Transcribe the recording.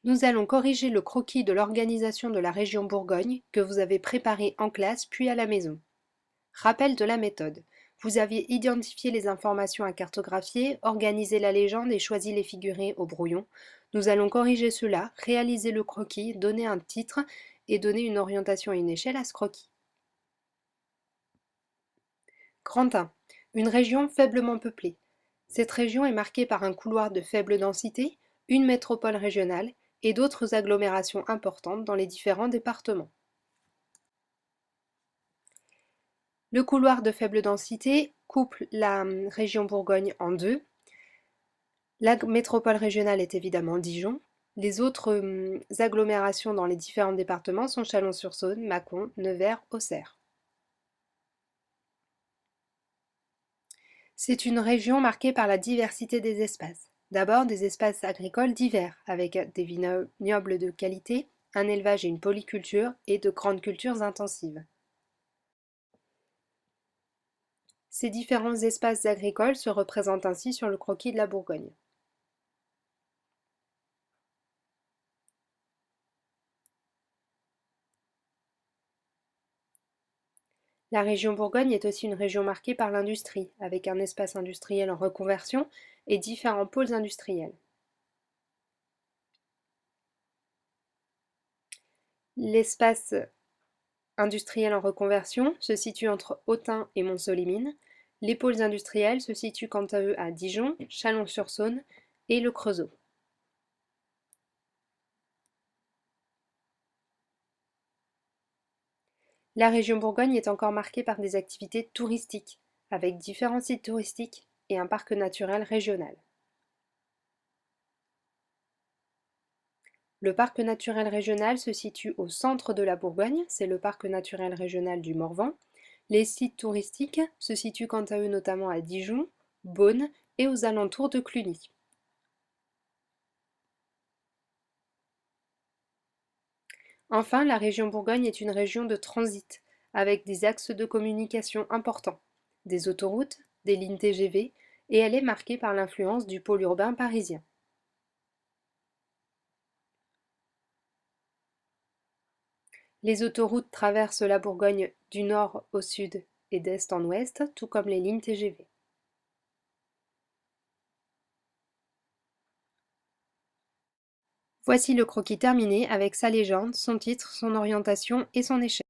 Nous allons corriger le croquis de l'organisation de la région Bourgogne que vous avez préparé en classe puis à la maison. Rappel de la méthode. Vous aviez identifié les informations à cartographier, organisé la légende et choisi les figurés au brouillon. Nous allons corriger cela, réaliser le croquis, donner un titre et donner une orientation et une échelle à ce croquis. Grand 1. Une région faiblement peuplée. Cette région est marquée par un couloir de faible densité, une métropole régionale et d'autres agglomérations importantes dans les différents départements. Le couloir de faible densité coupe la région Bourgogne en deux. La métropole régionale est évidemment Dijon. Les autres agglomérations dans les différents départements sont Chalon-sur-Saône, Mâcon, Nevers, Auxerre. C'est une région marquée par la diversité des espaces. D'abord, des espaces agricoles divers, avec des vignobles de qualité, un élevage et une polyculture, et de grandes cultures intensives. Ces différents espaces agricoles se représentent ainsi sur le croquis de la Bourgogne. La région Bourgogne est aussi une région marquée par l'industrie, avec un espace industriel en reconversion et différents pôles industriels. L'espace industriel en reconversion se situe entre Autun et Montceau-les-Mines. Les pôles industriels se situent quant à eux à Dijon, Chalon-sur-Saône et le Creusot. La région Bourgogne est encore marquée par des activités touristiques, avec différents sites touristiques et un parc naturel régional. Le parc naturel régional se situe au centre de la Bourgogne, c'est le parc naturel régional du Morvan. Les sites touristiques se situent quant à eux notamment à Dijon, Beaune et aux alentours de Cluny. Enfin, la région Bourgogne est une région de transit, avec des axes de communication importants, des autoroutes, des lignes TGV, et elle est marquée par l'influence du pôle urbain parisien. Les autoroutes traversent la Bourgogne du nord au sud et d'est en ouest, tout comme les lignes TGV. Voici le croquis terminé avec sa légende, son titre, son orientation et son échelle.